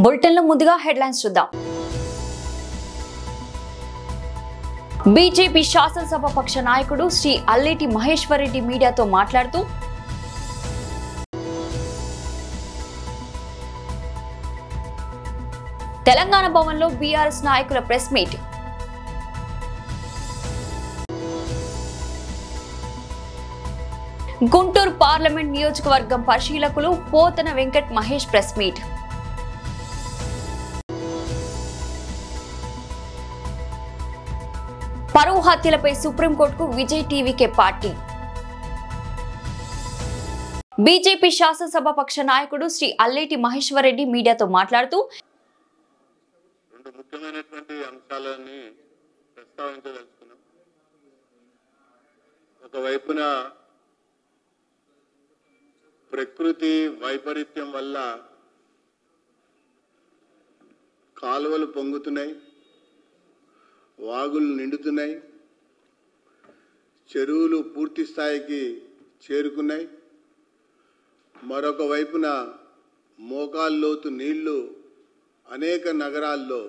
బులెటిన్లో ముందుగా హెడ్లైన్స్ చూద్దాం. బీజేపీ శాసనసభ పక్ష నాయకుడు శ్రీ అల్లేటి మహేశ్వర్ రెడ్డి మీడియాతో మాట్లాడుతూ తెలంగాణ భవన్లో బీఆర్ఎస్ నాయకుల ప్రెస్ మీట్. గుంటూరు పార్లమెంట్ నియోజకవర్గం పరిశీలకులు పోతన వెంకట్ మహేష్ ప్రెస్ మీట్. పరువు హత్యలపై సుప్రీంకోర్టుకు విజయ్ టీవీకే పార్టీ. బీజేపీ శాసనసభ పక్ష నాయకుడు శ్రీ అల్లేటి మహేశ్వర్ రెడ్డి మీడియాతో మాట్లాడుతూ రెండు ముఖ్యమైనటువంటి అంశాలని ప్రస్తావించదలుచుకున్నాం. ఒకవైపున ప్రకృతి వైపరీత్యం వల్ల కాలువలు పొంగుతున్నాయి, వాగులు నిండుతున్నాయి, చెరువులు పూర్తి స్థాయికి చేరుకున్నాయి. మరొక వైపున మోకాల్లోతు నీళ్లు అనేక నగరాల్లో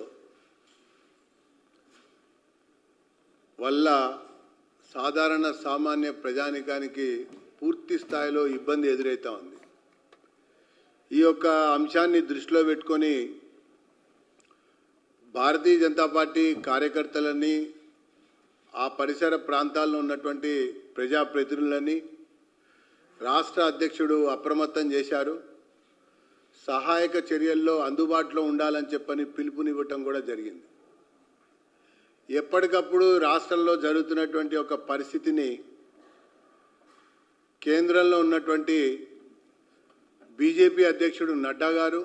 వల్ల సాధారణ సామాన్య ప్రజానికానికి పూర్తి స్థాయిలో ఇబ్బంది ఎదురవుతా ఉంది. ఈ యొక్క అంశాన్ని దృష్టిలో పెట్టుకొని భారతీయ జనతా పార్టీ కార్యకర్తలని, ఆ పరిసర ప్రాంతాల్లో ఉన్నటువంటి ప్రజాప్రతినిధులని రాష్ట్ర అధ్యక్షుడు అప్రమత్తం చేశారు. సహాయక చర్యల్లో అందుబాటులో ఉండాలని చెప్పని పిలుపునివ్వటం కూడా జరిగింది. ఎప్పటికప్పుడు రాష్ట్రంలో జరుగుతున్నటువంటి ఒక పరిస్థితిని కేంద్రంలో ఉన్నటువంటి బీజేపీ అధ్యక్షుడు నడ్డా గారు,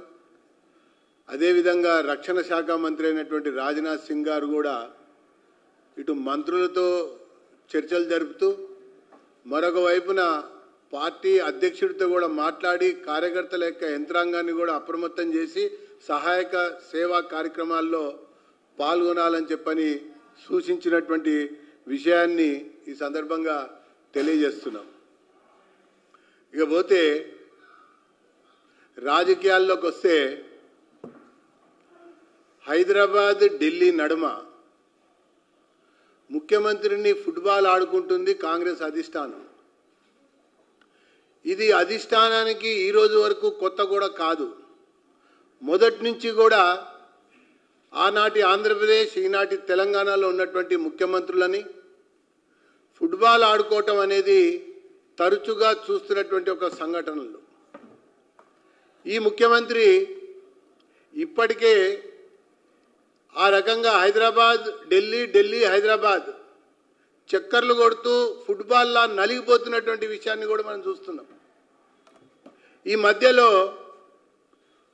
అదేవిధంగా రక్షణ శాఖ మంత్రి అయినటువంటి రాజ్నాథ్ సింగ్ గారు కూడా ఇటు మంత్రులతో చర్చలు జరుపుతూ మరొక వైపున పార్టీ అధ్యక్షుడితో కూడా మాట్లాడి కార్యకర్తల యొక్క యంత్రాంగాన్ని కూడా అప్రమత్తం చేసి సహాయక సేవా కార్యక్రమాల్లో పాల్గొనాలని చెప్పని సూచించినటువంటి విషయాన్ని ఈ సందర్భంగా తెలియజేస్తున్నాం. ఇకపోతే రాజకీయాల్లోకి వస్తే హైదరాబాద్ ఢిల్లీ నడుమ ముఖ్యమంత్రిని ఫుట్బాల్ ఆడుకుంటుంది కాంగ్రెస్ అధిష్టానం. ఇది అధిష్టానానికి ఈ రోజు వరకు కొత్త కూడా కాదు. మొదటి నుంచి కూడా ఆనాటి ఆంధ్రప్రదేశ్, ఈనాటి తెలంగాణలో ఉన్నటువంటి ముఖ్యమంత్రులని ఫుట్బాల్ ఆడుకోవటం అనేది తరచుగా చూస్తున్నటువంటి ఒక సంఘటనలు. ఈ ముఖ్యమంత్రి ఇప్పటికే ఆ రకంగా హైదరాబాద్ ఢిల్లీ, ఢిల్లీ హైదరాబాద్ చక్కర్లు కొడుతూ ఫుట్బాల్లా నలిగిపోతున్నటువంటి విషయాన్ని కూడా మనం చూస్తున్నాం. ఈ మధ్యలో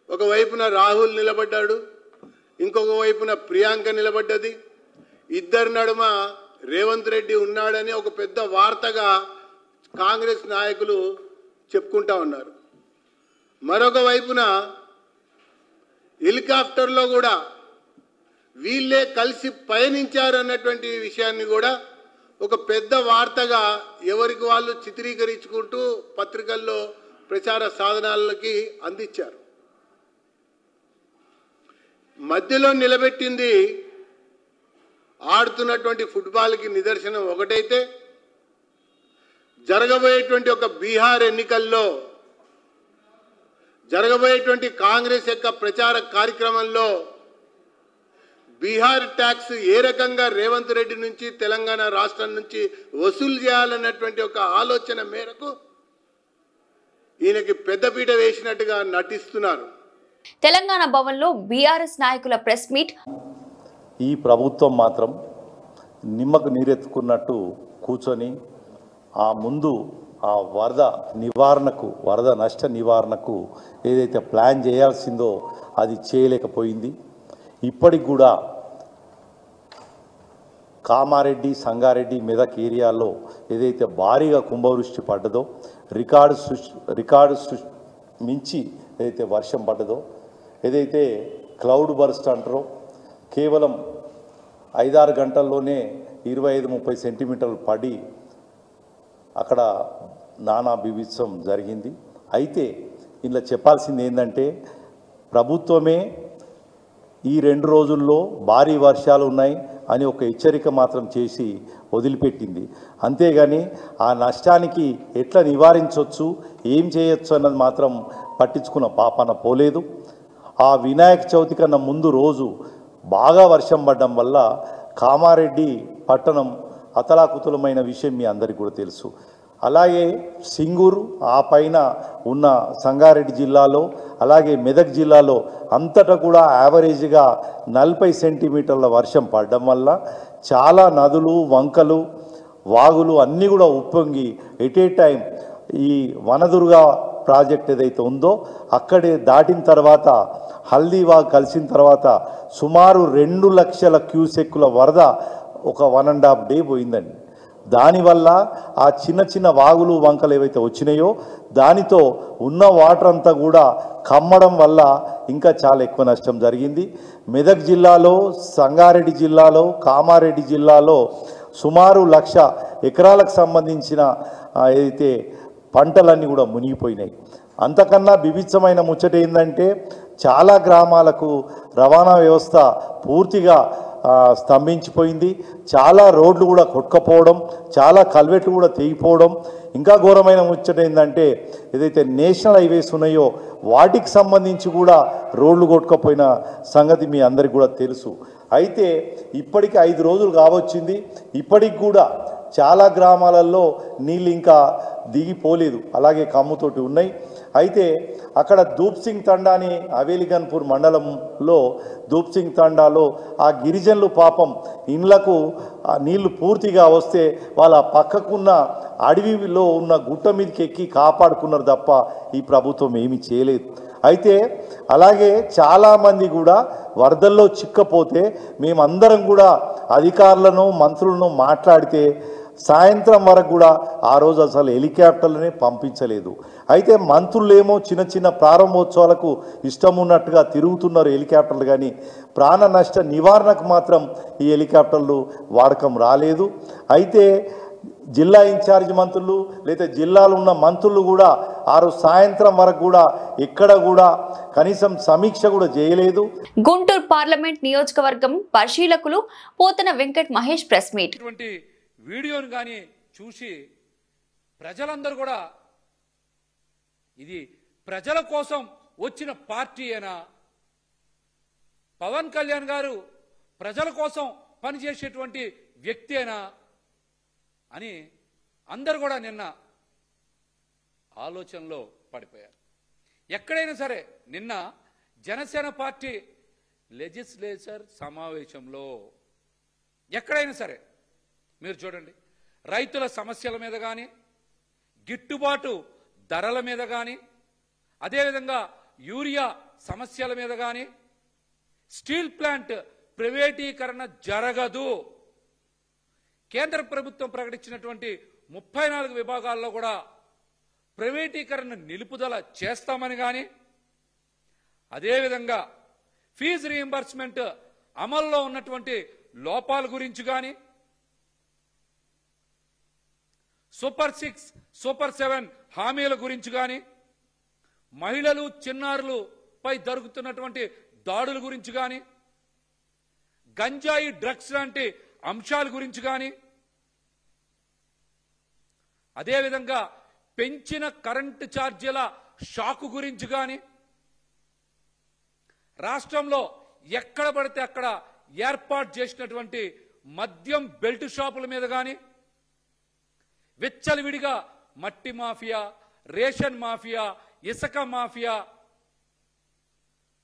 ఒకవైపున రాహుల్ నిలబడ్డాడు, ఇంకొక వైపున ప్రియాంక నిలబడ్డది. ఇద్దరి నడుమ రేవంత్ రెడ్డి ఉన్నాడని ఒక పెద్ద వార్తగా కాంగ్రెస్ నాయకులు చెప్పుకుంటా ఉన్నారు. మరొక వైపున హెలికాప్టర్లో కూడా వీళ్ళే కలిసి పయనించారు అన్నటువంటి విషయాన్ని కూడా ఒక పెద్ద వార్తగా ఎవరికి వాళ్ళు చిత్రీకరించుకుంటూ పత్రికల్లో ప్రచార సాధనాలకి అందించారు. మధ్యలో నిలబెట్టింది ఆడుతున్నటువంటి ఫుట్బాల్కి నిదర్శనం ఒకటైతే, జరగబోయేటువంటి ఒక బీహార్ ఎన్నికల్లో జరగబోయేటువంటి కాంగ్రెస్ యొక్క ప్రచార కార్యక్రమంలో బీహార్ ట్యాక్స్ ఏ రకంగా రేవంత్ రెడ్డి నుంచి, తెలంగాణ రాష్ట్రం నుంచి వసూలు చేయాలన్నటువంటి ఒక ఆలోచన మేరకు ఈయనకి పెద్దపీట వేసినట్టుగా నటిస్తున్నారు. తెలంగాణ భవన్లో బీఆర్ఎస్ నాయకుల ప్రెస్ మీట్. ఈ ప్రభుత్వం మాత్రం నిమ్మకు నీరెత్తుకున్నట్టు కూర్చొని ఆ ముందు ఆ వరద నష్ట నివారణకు ఏదైతే ప్లాన్ చేయాల్సిందో అది చేయలేకపోయింది. ఇప్పటికి కూడా కామారెడ్డి, సంగారెడ్డి, మెదక్ ఏరియాలో ఏదైతే భారీగా కుంభవృష్టి పడ్డదో, రికార్డు మించి ఏదైతే వర్షం పడ్డదో, ఏదైతే క్లౌడ్ బర్స్ట్ అంటారో, కేవలం 5-6 గంటల్లోనే 25-30 సెంటీమీటర్లు పడి అక్కడ నానా బీభత్సం జరిగింది. అయితే ఇలా చెప్పాల్సింది ఏంటంటే ప్రభుత్వమే ఈ 2 రోజుల్లో భారీ వర్షాలు ఉన్నాయి అని ఒక హెచ్చరిక మాత్రం చేసి వదిలిపెట్టింది. అంతేగాని ఆ నష్టానికి ఎట్లా నివారించవచ్చు, ఏం చేయొచ్చు అన్నది మాత్రం పట్టించుకున్న పాపన పోలేదు. ఆ వినాయక చవితి కన్నా ముందు రోజు బాగా వర్షం పడడం వల్ల కామారెడ్డి పట్టణం అతలాకుతలమైన విషయం మీ అందరికీ కూడా తెలుసు. అలాగే సింగూరు ఆ పైన ఉన్న సంగారెడ్డి జిల్లాలో, అలాగే మెదక్ జిల్లాలో అంతటా కూడా యావరేజ్గా 40 సెంటీమీటర్ల వర్షం పడడం వల్ల చాలా నదులు, వంకలు, వాగులు అన్నీ కూడా ఉప్పొంగి ఎట్ ఏ టైం ఈ వనదుర్గ ప్రాజెక్ట్ ఏదైతే ఉందో అక్కడే దాటిన తర్వాత హల్దీవాగ్ కలిసిన తర్వాత సుమారు 2 లక్షల క్యూసెక్కుల వరద ఒక 1.5 డే పోయిందండి. దానివల్ల ఆ చిన్న చిన్న వాగులు, వంకలు ఏవైతే వచ్చినాయో దానితో ఉన్న వాటర్ అంతా కూడా కమ్మడం వల్ల ఇంకా చాలా ఎక్కువ నష్టం జరిగింది. మెదక్ జిల్లాలో, సంగారెడ్డి జిల్లాలో, కామారెడ్డి జిల్లాలో సుమారు 1,00,000 ఎకరాలకు సంబంధించిన ఏదైతే పంటలన్నీ కూడా మునిగిపోయినాయి. అంతకన్నా బిభిచ్చమైన ముచ్చట ఏంటంటే చాలా గ్రామాలకు రవాణా వ్యవస్థ పూర్తిగా స్తంభించిపోయింది. చాలా రోడ్లు కూడా కొట్టుకపోవడం, చాలా కల్వెట్లు కూడా తెగిపోవడం. ఇంకా ఘోరమైన ముచ్చట ఏంటంటే ఏదైతే నేషనల్ హైవేస్ ఉన్నాయో వాటికి సంబంధించి కూడా రోడ్లు కొట్టుకపోయిన సంగతి మీ అందరికీ కూడా తెలుసు. అయితే ఇప్పటికి 5 రోజులు కావచ్చింది, ఇప్పటికి కూడా చాలా గ్రామాలలో నీళ్ళు ఇంకా దిగిపోలేదు, అలాగే కమ్ముతోటి ఉన్నాయి. అయితే అక్కడ ధూప్సింగ్ తండా అని హవేలిగన్పూర్ మండలంలో ధూప్సింగ్ తండాలో ఆ గిరిజనులు పాపం ఇండ్లకు నీళ్లు పూర్తిగా వస్తే వాళ్ళ పక్కకున్న అడవిలో ఉన్న గుట్ట మీదకి ఎక్కి కాపాడుకున్నారు తప్ప ఈ ప్రభుత్వం ఏమీ చేయలేదు. అయితే అలాగే చాలామంది కూడా వరదల్లో చిక్కపోతే మేమందరం కూడా అధికారులను, మంత్రులను మాట్లాడితే సాయంత్రం వరకు కూడా ఆ రోజు అసలు హెలికాప్టర్లనే పంపించలేదు. అయితే మంత్రులేమో చిన్న చిన్న ప్రారంభోత్సవాలకు ఇష్టం ఉన్నట్టుగా తిరుగుతున్నారు హెలికాప్టర్లు, కానీ ప్రాణ నష్ట నివారణకు మాత్రం ఈ హెలికాప్టర్లు వాడకం రాలేదు. అయితే జిల్లా ఇన్ఛార్జ్ మంత్రులు లేదా జిల్లాలో ఉన్న మంత్రులు కూడా ఆ రోజు సాయంత్రం వరకు కూడా ఎక్కడ కూడా కనీసం సమీక్ష కూడా చేయలేదు. గుంటూరు పార్లమెంట్ నియోజకవర్గం పరిశీలకులు పోతన వెంకట్ మహేష్ ప్రెస్ మీట్. వీడియోని కానీ చూసి ప్రజలందరూ కూడా ఇది ప్రజల కోసం వచ్చిన పార్టీ అయినా, పవన్ కళ్యాణ్ గారు ప్రజల కోసం పనిచేసేటువంటి వ్యక్తి అయినా అని అందరూ కూడా నిన్న ఆలోచనలో పడిపోయారు. ఎక్కడైనా సరే నిన్న జనసేన పార్టీ లెజిస్లేచర్ సమావేశంలో ఎక్కడైనా సరే మీరు చూడండి, రైతుల సమస్యల మీద కానీ, గిట్టుబాటు ధరల మీద కానీ, అదేవిధంగా యూరియా సమస్యల మీద కానీ, స్టీల్ ప్లాంట్ ప్రైవేటీకరణ జరగదు, కేంద్ర ప్రభుత్వం ప్రకటించినటువంటి 34 విభాగాల్లో కూడా ప్రైవేటీకరణ నిలుపుదల చేస్తామని కానీ, అదేవిధంగా ఫీజు రీయింబర్స్మెంట్ అమల్లో ఉన్నటువంటి లోపాల గురించి కానీ, సూపర్ 6, సూపర్ 7 హామీల గురించి కానీ, మహిళలు, చిన్నారులపై జరుగుతున్నటువంటి దాడుల గురించి కానీ, గంజాయి, డ్రగ్స్ లాంటి అంశాల గురించి కానీ, అదేవిధంగా పెంచిన కరెంటు ఛార్జీల షాకు గురించి కానీ, రాష్ట్రంలో ఎక్కడ పడితే అక్కడ ఏర్పాటు చేసినటువంటి మద్యం బెల్ట్ షాపుల మీద కానీ, విచ్చలవిడిగా మట్టి మాఫియా, రేషన్ మాఫియా, ఇసుక మాఫియా,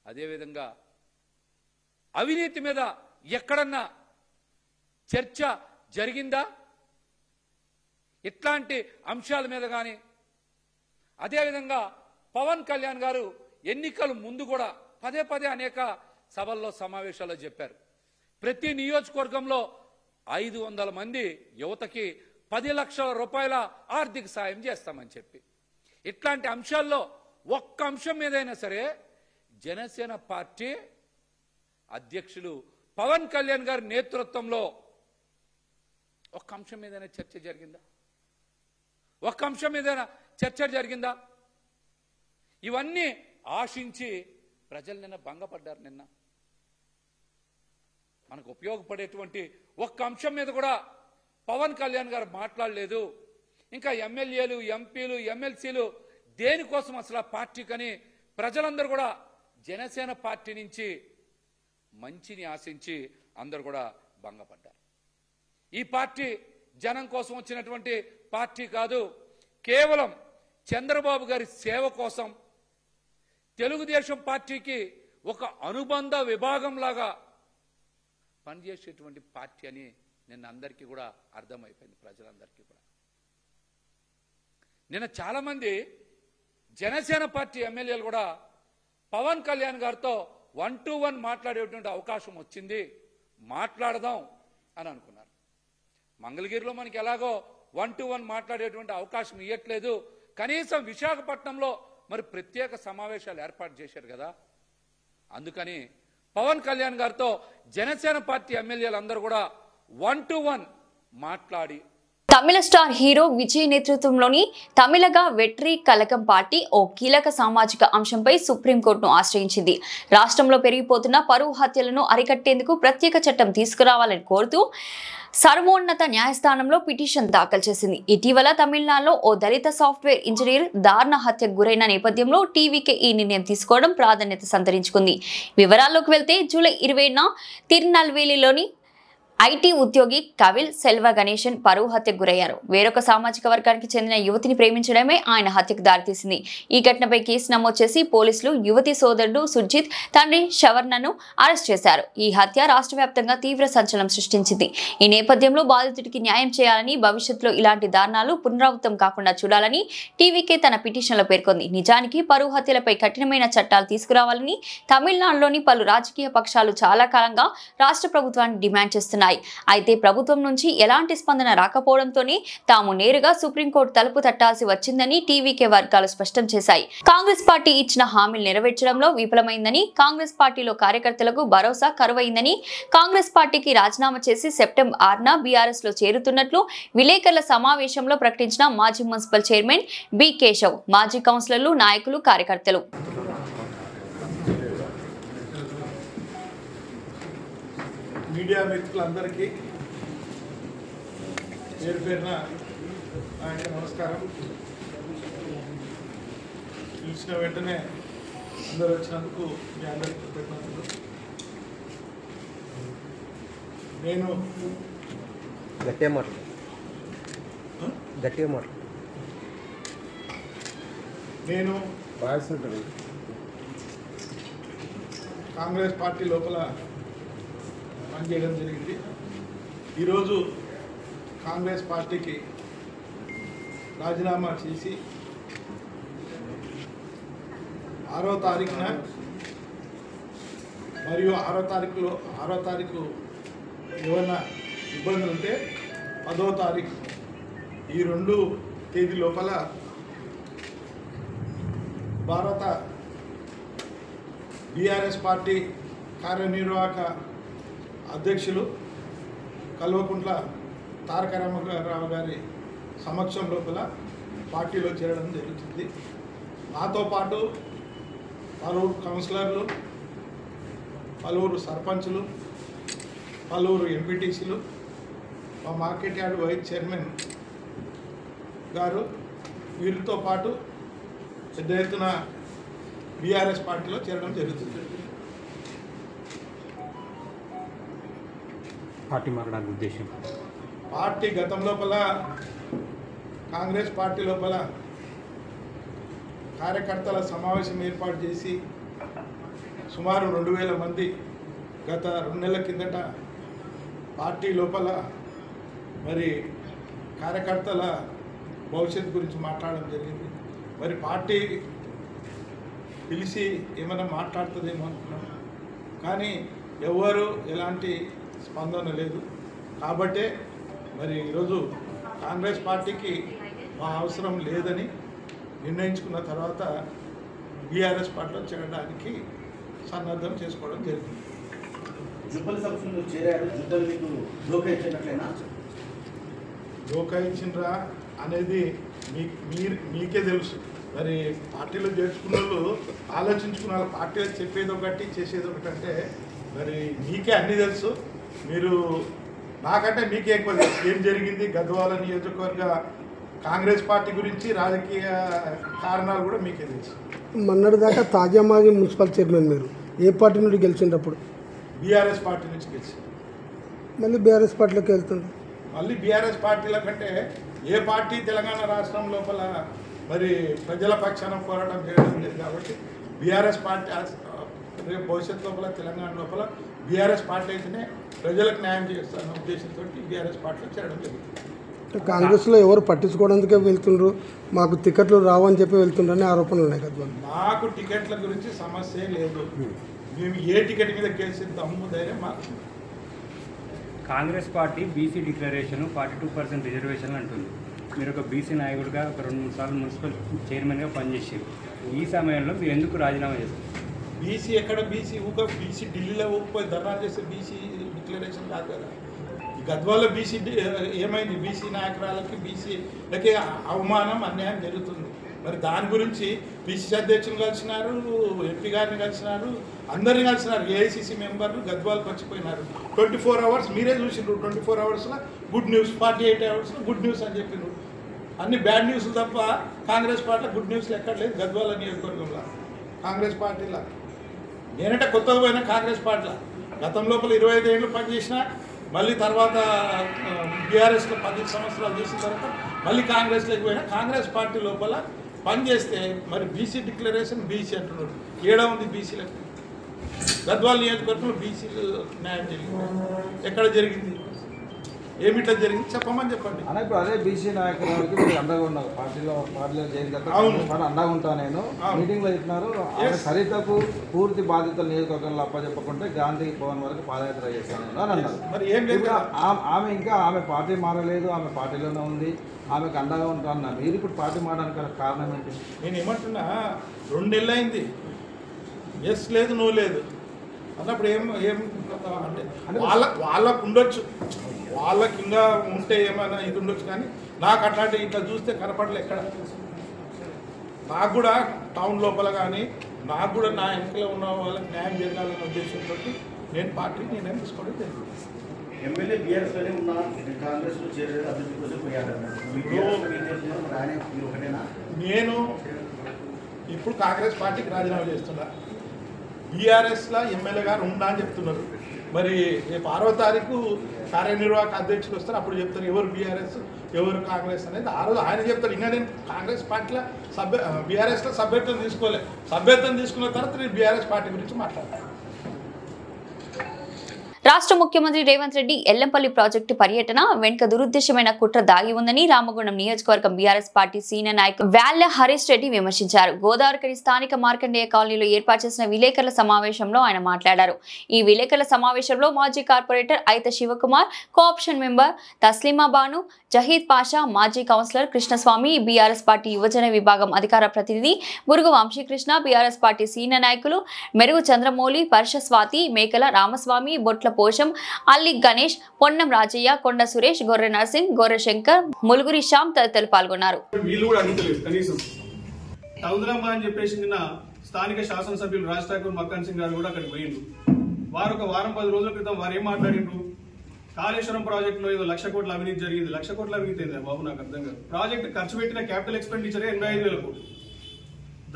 అదేవిధంగా అవినీతి మీద ఎక్కడన్నా చర్చ జరిగిందా? ఇట్లాంటి అంశాల మీద కానీ, అదేవిధంగా పవన్ కళ్యాణ్ గారు ఎన్నికల ముందు కూడా పదే పదే అనేక సభల్లో, సమావేశాల్లో చెప్పారు, ప్రతి నియోజకవర్గంలో 500 మంది యువతకి 10 లక్షల రూపాయల ఆర్థిక సాయం చేస్తామని చెప్పి. ఇట్లాంటి అంశాల్లో ఒక్క అంశం మీదైనా సరే జనసేన పార్టీ అధ్యక్షులు పవన్ కళ్యాణ్ గారి నేతృత్వంలో ఒక్క అంశం మీదైనా చర్చ జరిగిందా? ఒక్క అంశం మీదైనా చర్చ జరిగిందా? ఇవన్నీ ఆశించి ప్రజలు నిన్న భంగపడ్డారు. నిన్న మనకు ఉపయోగపడేటువంటి ఒక్క అంశం మీద కూడా పవన్ కళ్యాణ్ గారు మాట్లాడలేదు. ఇంకా ఎమ్మెల్యేలు, ఎంపీలు, ఎమ్మెల్సీలు దేనికోసం అసలు ఆ పార్టీకని ప్రజలందరూ కూడా జనసేన పార్టీ నుంచి మంచిని ఆశించి అందరూ కూడా భంగపడ్డారు. ఈ పార్టీ జనం కోసం వచ్చినటువంటి పార్టీ కాదు, కేవలం చంద్రబాబు గారి సేవ కోసం తెలుగుదేశం పార్టీకి ఒక అనుబంధ విభాగంలాగా పనిచేసేటువంటి పార్టీ అని నిన్న అందరికీ కూడా అర్థమైపోయింది, ప్రజలందరికీ కూడా. నిన్న చాలామంది జనసేన పార్టీ ఎమ్మెల్యేలు కూడా పవన్ కళ్యాణ్ గారితో 1-to-1 మాట్లాడేటువంటి అవకాశం వచ్చింది, మాట్లాడదాం అని అనుకున్నారు. మంగళగిరిలో మనకి ఎలాగో 1-to-1 మాట్లాడేటువంటి అవకాశం ఇవ్వట్లేదు, కనీసం విశాఖపట్నంలో మరి ప్రత్యేక సమావేశాలు ఏర్పాటు చేశారు కదా. అందుకని పవన్ కళ్యాణ్ గారితో జనసేన పార్టీ ఎమ్మెల్యేలు అందరూ కూడా 1-to-1 మాట్లాడి తమిళ స్టార్ హీరో విజయ్ నేతృత్వంలోని తమిళగా వెట్రి కలకం పార్టీ ఓ కీలక సామాజిక అంశంపై సుప్రీంకోర్టును ఆశ్రయించింది. రాష్ట్రంలో పెరిగిపోతున్న పరువు హత్యలను అరికట్టేందుకు ప్రత్యేక చట్టం తీసుకురావాలని కోరుతూ సర్వోన్నత న్యాయస్థానంలో పిటిషన్ దాఖలు చేసింది. ఇటీవల తమిళనాడులో ఓ దళిత సాఫ్ట్వేర్ ఇంజనీర్ దారుణ హత్యకు గురైన నేపథ్యంలో టీవీకే ఈ నిర్ణయం తీసుకోవడం ప్రాధాన్యత సంతరించుకుంది. వివరాల్లోకి వెళ్తే జూలై 20న తిరునల్వేలిలోని ఐటీ ఉద్యోగి కవిల్ సెల్వ గణేశన్ పరువు హత్యకు గురయ్యారు. వేరొక సామాజిక వర్గానికి చెందిన యువతిని ప్రేమించడమే ఆయన హత్యకు దారితీసింది. ఈ ఘటనపై కేసు నమోదు చేసి పోలీసులు యువతి సోదరుడు సుర్జిత్, తండ్రి షవర్ణను అరెస్ట్ చేశారు. ఈ హత్య రాష్ట్ర వ్యాప్తంగా తీవ్ర సంచలనం సృష్టించింది. ఈ నేపథ్యంలో బాధితుడికి న్యాయం చేయాలని, భవిష్యత్తులో ఇలాంటి దారుణాలు పునరావృతం కాకుండా చూడాలని టీవీకే తన పిటిషన్లో పేర్కొంది. నిజానికి పరువు హత్యలపై కఠినమైన చట్టాలు తీసుకురావాలని తమిళనాడులోని పలు రాజకీయ పక్షాలు చాలా కాలంగా రాష్ట్ర ప్రభుత్వాన్ని డిమాండ్ చేస్తున్నాయి. అయితే ప్రభుత్వం నుంచి ఎలాంటి స్పందన రాకపోవడంతోనే తాము నేరుగా సుప్రీంకోర్టు తలుపు తట్టాల్సి వచ్చిందని టీవీకే వర్గాలు స్పష్టం చేశాయి. కాంగ్రెస్ పార్టీ ఇచ్చిన హామీలు నెరవేర్చడంలో విఫలమైందని, కాంగ్రెస్ పార్టీలో కార్యకర్తలకు భరోసా కరువైందని, కాంగ్రెస్ పార్టీకి రాజీనామా చేసి సెప్టెంబర్ 6న బీఆర్ఎస్ లో చేరుతున్నట్లు విలేకరుల సమావేశంలో ప్రకటించిన మాజీ మున్సిపల్ చైర్మన్ బి కేశవ్, మాజీ కౌన్సిలర్లు, నాయకులు, కార్యకర్తలు. మీడియా మిత్రులందరికీ పేరు పేరున ఆయన నమస్కారం. పిలిచిన వెంటనే అందరు వచ్చినందుకు మీ అందరికీ కృతజ్ఞతలు. నేను కాంగ్రెస్ పార్టీ లోపల పనిచేయడం జరిగింది. ఈరోజు కాంగ్రెస్ పార్టీకి రాజీనామా చేసి 6వ తారీఖున మరియు 6వ తారీఖు ఏమన్నా ఇబ్బందులు ఉంటే 10వ తారీఖు ఈ 2 తేదీ లోపల భారత బీఆర్ఎస్ పార్టీ కార్యనిర్వాహక అధ్యక్షులు కల్వకుంట్ల తారక రామారావు గారి సమక్షం లోపల పార్టీలో చేరడం జరుగుతుంది. నాతో పాటు పలువురు కౌన్సిలర్లు, పలువురు సర్పంచులు, పలువురు ఎంపీటీసీలు, మా మార్కెట్ యార్డ్ వైస్ చైర్మన్ గారు, వీరితో పాటు పెద్ద ఎత్తున బీఆర్ఎస్ పార్టీలో చేరడం జరుగుతుంది. పార్టీ మారడానికి ఉద్దేశం, పార్టీ గతం లోపల కాంగ్రెస్ పార్టీ లోపల కార్యకర్తల సమావేశం ఏర్పాటు చేసి సుమారు 2000 మంది గత 2 నెలల కిందట పార్టీ లోపల మరి కార్యకర్తల భవిష్యత్తు గురించి మాట్లాడడం జరిగింది. మరి పార్టీ పిలిచి ఏమైనా మాట్లాడుతుందేమో అనుకున్నాం, కానీ ఎవరు ఎలాంటి స్పందన లేదు. కాబట్టే మరి ఈరోజు కాంగ్రెస్ పార్టీకి మా అవసరం లేదని నిర్ణయించుకున్న తర్వాత బీఆర్ఎస్ పార్టీలో చేరడానికి సన్నద్ధం చేసుకోవడం జరిగింది. జుబ్బల్ సంస్థలో చేరారు, జుబ్బల్ మీకు లోకైచ్చినట్లేనా? లోకైచ్చినరా అనేది మీకే తెలుసు. మరి పార్టీలో చేర్చుకున్న వాళ్ళు ఆలోచించుకున్నారు. పార్టీలో చెప్పేది ఒకటి చేసేది ఒకటి అంటే మరి మీకే అన్నీ తెలుసు. మీరు నాకంటే మీకే ఎక్కువ తెలుసు ఏం జరిగింది గద్వాల నియోజకవర్గ కాంగ్రెస్ పార్టీ గురించి, రాజకీయ కారణాలు కూడా మీకే తెలుసు. మొన్నటి దాకా తాజా మాజీ మున్సిపల్ చైర్మన్ మీరు ఏ పార్టీ నుండి గెలిచినప్పుడు? బీఆర్ఎస్ పార్టీ నుంచి గెలిచి మళ్ళీ బీఆర్ఎస్ పార్టీలోకి వెళ్తుంది. మళ్ళీ బీఆర్ఎస్ పార్టీల కంటే ఏ పార్టీ తెలంగాణ రాష్ట్రం లోపల మరి ప్రజల పక్షాన పోరాటం చేయడం లేదు కాబట్టి బీఆర్ఎస్ పార్టీ రేపు భవిష్యత్తు లోపల తెలంగాణ లోపల బీఆర్ఎస్ పార్టీ అయితేనే ప్రజలకు న్యాయం చేస్తారన్న ఉద్దేశంతో బీఆర్ఎస్ పార్టీలో చేరడం జరుగుతుంది. కాంగ్రెస్లో ఎవరు పట్టించుకోవడానికే వెళ్తుండ్రు, మాకు టికెట్లు రావని చెప్పి వెళ్తుండ్రని ఆరోపణలు ఉన్నాయి కదా. మాకు టికెట్ల గురించి సమస్య లేదు. మేము ఏ టికెట్ మీద గెలిచిన దమ్ము ధైర్యం మాకు. Congress party BC declaration 42% reservation అంటుంది. మీరు ఒక బీసీ నాయకుడిగా ఒక 2-3 సార్లు మున్సిపల్ చైర్మన్గా పనిచేసారు. ఈ సమయంలో మీరు ఎందుకు రాజీనామా చేస్తారు? బీసీ ఎక్కడ బీసీ బీసీ ఢిల్లీలో ఊపిపోయి ధర్నాలు చేస్తే బీసీ డిక్లరేషన్ కాదు కదా. ఈ గద్వాల బీసీ ఏమైంది? బీసీ నాయకురాలకి బీసీలకి అవమానం అన్యాయం జరుగుతుంది. మరి దాని గురించి పిసిసి అధ్యక్షులు కలిసినారు, ఎంపీ గారిని కలిసినారు, అందరినీ కలిసినారు. ఏఐసిసి మెంబర్లు గద్వాలకు వచ్చిపోయినారు. 24 అవర్స్ మీరే చూసిండ్రు. 24 అవర్స్లో గుడ్ న్యూస్, 48 అవర్స్లో గుడ్ న్యూస్ అని చెప్పిండ్రు. అన్ని బ్యాడ్ న్యూస్లు తప్ప కాంగ్రెస్ పార్టీలో గుడ్ న్యూస్లు ఎక్కడ లేదు. గద్వాల నియోజకవర్గంలో కాంగ్రెస్ పార్టీలో నేనంటే కొత్తగా పోయినా కాంగ్రెస్ పార్టీలో గతం లోపల 25 ఏళ్ళు పనిచేసిన, మళ్ళీ తర్వాత బీఆర్ఎస్లో 10 సంవత్సరాలు చేసిన తర్వాత మళ్ళీ కాంగ్రెస్లోకి పోయినా కాంగ్రెస్ పార్టీ లోపల పనిచేస్తే మరి బీసీ డిక్లరేషన్ బీసీ అంటున్నారు. ఏడా ఉంది బీసీలకు? గద్వాల నియోజకవర్గంలో బీసీలు న్యాయం జరిగింది? ఎక్కడ జరిగింది? ఏమిట్లా జరిగింది చెప్పమని చెప్పండి. అన్న ఇప్పుడు అదే బీసీ నాయకులకి మీరు అండగా ఉన్నారు. పార్టీలో చేరిన అండగా ఉంటా నేను మీటింగ్లో చెప్పినారు. సరితకు పూర్తి బాధ్యతలు నియోజకవర్గంలో అప్పచెప్పకుంటే గాంధీ భవన్ వరకు పాదయాత్ర చేస్తాను అని అన్నారు. మరి ఏం లేదు. ఆమె పార్టీ మారలేదు, ఆమె పార్టీలోనే ఉంది, ఆమెకు అండగా ఉంటా అన్న. మీరు ఇప్పుడు పార్టీ మారడానికి కారణం ఏంటి? నేను ఏమంటున్నా 2 నెలలు అయింది, ఎస్ లేదు నో లేదు అన్నప్పుడు ఏం అంటే వాళ్ళకు ఉండొచ్చు, వాళ్ళకి ఇంకా ఉంటే ఏమైనా ఇది ఉండొచ్చు. కానీ నాకు అట్లాంటి ఇట్లా చూస్తే కనపడలే ఎక్కడ. నాకు కూడా టౌన్ లోపల కానీ నాకు కూడా నా వెనుకలో ఉన్న వాళ్ళకి న్యాయం జరగాలనే ఉద్దేశంతో నేను పార్టీని నిర్ణయం తీసుకోవడం జరిగింది. ఎమ్మెల్యే బీఆర్ఎస్లోనే ఉన్న కాంగ్రెస్లో చేరేది అభివృద్ధి కోసం పోయారు. నేను ఇప్పుడు కాంగ్రెస్ పార్టీకి రాజీనామా చేస్తున్నా. బీఆర్ఎస్లో ఎమ్మెల్యే గారు ఉందా అని చెప్తున్నారు. మరి రేపు 6వ తారీఖు కార్యనిర్వాహక అధ్యక్షులు వస్తారు, అప్పుడు చెప్తారు ఎవరు బీఆర్ఎస్ ఎవరు కాంగ్రెస్ అనేది. ఆ రోజు ఆయన చెప్తారు. ఇంకా నేను కాంగ్రెస్ పార్టీలో బీఆర్ఎస్లో సభ్యత్వం తీసుకోలేదు. సభ్యత్వం తీసుకున్న తర్వాత నేను బీఆర్ఎస్ పార్టీ గురించి మాట్లాడతాను. రాష్ట్ర ముఖ్యమంత్రి రేవంత్ రెడ్డి ఎల్లంపల్లి ప్రాజెక్టు పర్యటన వెనుక దురుద్దేశమైన కుట్ర దాగి ఉందని రామగుండం నియోజకవర్గం బీఆర్ఎస్ పార్టీ సీనియర్ నాయకులు వ్యాళ్ల హరీష్ రెడ్డి విమర్శించారు. గోదావరికని స్థానిక మార్కండేయ కాలనీలో ఏర్పాటు చేసిన విలేకరుల సమావేశంలో ఆయన మాట్లాడారు. ఈ విలేకరుల సమావేశంలో మాజీ కార్పొరేటర్ అయిత శివకుమార్, కోఆప్షన్ మెంబర్ తస్లీమా బాను, జహీద్ పాషా, మాజీ కౌన్సిలర్ కృష్ణస్వామి, బీఆర్ఎస్ పార్టీ యువజన విభాగం అధికార ప్రతినిధి బురుగు వంశీకృష్ణ, బీఆర్ఎస్ పార్టీ సీనియర్ నాయకులు మెరుగు చంద్రమౌళి, పర్ష స్వాతి, మేకల రామస్వామి, బొట్ల పోషం, అల్లి గణేష్, పొన్నం రాజయ్య, కొండ సురేష్, గొర్రె నర్సింగ్, గొర్రె శంకర్, ములుగురి శ్యామ్ తదితరులు పాల్గొన్నారు. అని చెప్పేసి నిన్న స్థానిక శాసనసభ్యులు రాజ్ ఠాకూర్ మక్కన్ సింగ్ గారు కూడా అక్కడికి పోయిండు. వారు ఒక వారం 10 రోజుల క్రితం వారు ఏం మాట్లాడిండ్రు? కాళేశ్వరం ప్రాజెక్టులో ఏదో 1,00,000 కోట్ల అవినీతి జరిగింది. 1,00,000 కోట్ల అవినీతి ఏందా బాబు? నాకు అర్థం కాదు. ప్రాజెక్టు ఖర్చు పెట్టిన క్యాపిటల్ ఎక్స్పెండిచరే 85,000 కోట్లు.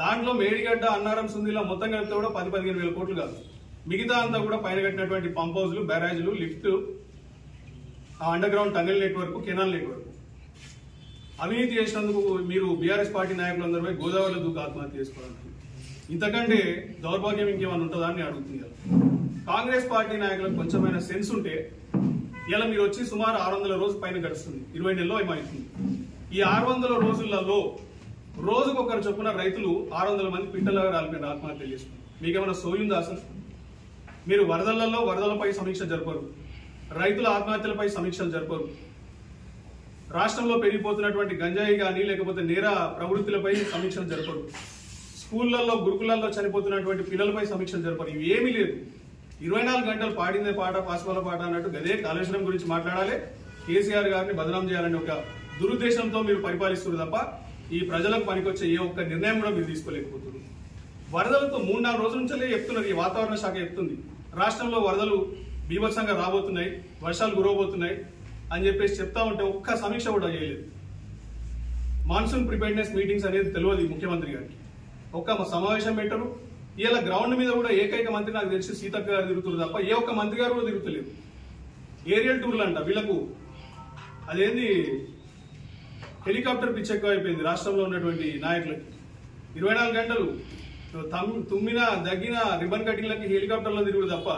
దాంట్లో మేడిగడ్డ, అన్నారం, సుందిలా మొత్తం కలిపితే కూడా 10-15,000 కోట్లు కాదు. మిగతా అంతా కూడా పైన కట్టినటువంటి పంప్ హౌజ్లు, బ్యారేజ్లు, lift, under ground tunnel network, canal network అవినీతి చేసినందుకు మీరు బీఆర్ఎస్ పార్టీ నాయకులందరూ పోయి గోదావరిలో దూకు ఆత్మహత్య చేసుకోవడానికి ఇంతకంటే దౌర్భాగ్యం ఇంకేమైనా ఉంటుందా అని అడుగుతుంది. కాంగ్రెస్ పార్టీ నాయకులకు కొంచెమైనా సెన్స్ ఉంటే ఇలా మీరు వచ్చి సుమారు 600 రోజుల పైన గడుస్తుంది, 20 నెలలో ఏమవుతుంది. ఈ 600 రోజులలో రోజుకొకరు చొప్పున రైతులు 600 మంది పిట్టలుగా రాలిపోయిన ఆత్మహత్య చేసుకున్నారు. మీకేమైనా సోయుందా? అసలు మీరు వరదలపై సమీక్ష జరపరు, రైతుల ఆత్మహత్యలపై సమీక్షలు జరపరు, రాష్ట్రంలో పెరిగిపోతున్నటువంటి గంజాయి కానీ లేకపోతే నేర ప్రవృత్తులపై సమీక్షలు జరపరు, స్కూళ్లలో గురుకులాల్లో చనిపోతున్నటువంటి పిల్లలపై సమీక్షలు జరపరు. ఇవి ఏమీ లేదు. 24 గంటలు పాడిందే పాట పాస్వాల పాట అన్నట్టు గదే కాళేశ్వరం గురించి మాట్లాడాలి, కేసీఆర్ గారిని బదనాం చేయాలని ఒక దురుద్దేశంతో మీరు పరిపాలిస్తున్నారు తప్ప ఈ ప్రజలకు పనికొచ్చే ఏ ఒక్క నిర్ణయం కూడా మీరు తీసుకోలేకపోతున్నారు. వరదలతో 3-4 రోజుల నుంచే చెప్తున్నారు, ఈ వాతావరణ శాఖ చెప్తుంది రాష్ట్రంలో వరదలు బీభత్సంగా రాబోతున్నాయి, వర్షాలు కురవబోతున్నాయి అని చెప్పేసి చెప్తా ఉంటే ఒక్క సమీక్ష కూడా చేయలేదు. మాన్సూన్ ప్రిపేర్నెస్ మీటింగ్స్ అనేది తెలియదు ముఖ్యమంత్రి గారికి, ఒక్క సమావేశం పెట్టరు. ఇలా గ్రౌండ్ మీద కూడా ఏకైక మంత్రి నాకు తెలిసి సీతక్క గారు తిరుగుతున్నారు తప్ప ఏ ఒక్క మంత్రి గారు కూడా తిరుగుతలేదు. ఏరియల్ టూర్లు అంట వీళ్ళకు, అదేంది హెలికాప్టర్ పిచ్ ఎక్కువ అయిపోయింది రాష్ట్రంలో ఉన్నటువంటి నాయకులకి. 24 గంటలు తుమ్మిన దగ్గిన రిబన్ కటింగ్లకి హెలికాప్టర్లో తిరుగుడు తప్ప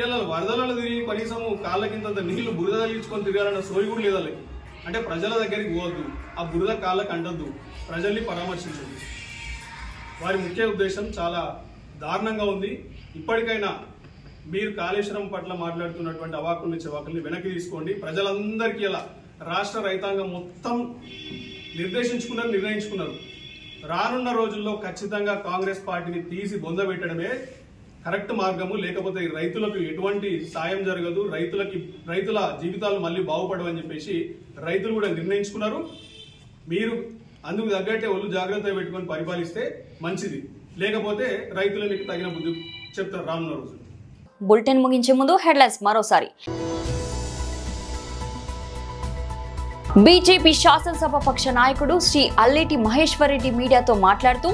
ఇలా వరదలలో తిరిగి కనీసం కాళ్ళ కింద నీళ్లు బురద తగిలించుకొని తిరగాలన్న సోయి కూడా లేదు వాళ్ళకి. అంటే ప్రజల దగ్గరికి పోవద్దు, ఆ బురద కాళ్ళకి అంటద్దు, ప్రజల్ని పరామర్శించద్దు. వారి ముఖ్య ఉద్దేశం చాలా దారుణంగా ఉంది. ఇప్పటికైనా మీరు కాళేశ్వరం పట్ల మాట్లాడుతున్నటువంటి అవాకుల్ని చెవాకుల్ని వెనక్కి తీసుకోండి. ప్రజలందరికీ ఇలా రాష్ట్ర రైతాంగం మొత్తం నిర్ణయించుకున్నారు. రానున్న రోజుల్లో ఖచ్చితంగా కాంగ్రెస్ పార్టీని తీసి బొందబెట్టడమే కరెక్ట్ మార్గము. లేకపోతే రైతులకు ఎటువంటి సాయం జరగదు, రైతుల జీవితాలు మళ్ళీ బాగుపడవని చెప్పేసి రైతులు కూడా నిర్ణయించుకున్నారు. మీరు అందుకు తగ్గట్టే ఒళ్ళు జాగ్రత్త పెట్టుకొని పరిపాలిస్తే మంచిది, లేకపోతే రైతులు మీకు తగిన బుద్ధి చెప్తారు రానున్న రోజు. బులెటిన్ ముగించే ముందు హెడ్లైన్స్ మరోసారి. బీజేపీ శాసనసభ పక్ష నాయకుడు శ్రీ అల్లేటి మహేశ్వర్ రెడ్డి మీడియాతో మాట్లాడుతూ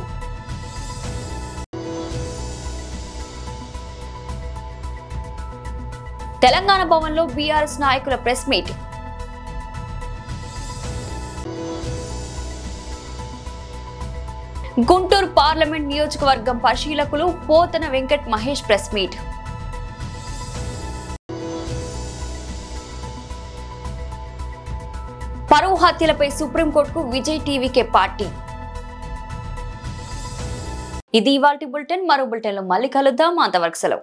తెలంగాణ భవన్లో బీఆర్ఎస్ నాయకుల ప్రెస్ మీట్. గుంటూరు పార్లమెంట్ నియోజకవర్గం పరిశీలకులు పోతన వెంకట్ మహేష్ ప్రెస్ మీట్. పరువు హత్యలపై సుప్రీంకోర్టుకు విజయ్ టీవీకే పార్టీ. ఇది ఇవాల్టి బులెటిన్. మరో బులెటిన్లో మళ్ళీ కలుద్దాం. అంతవరకు సెలవు.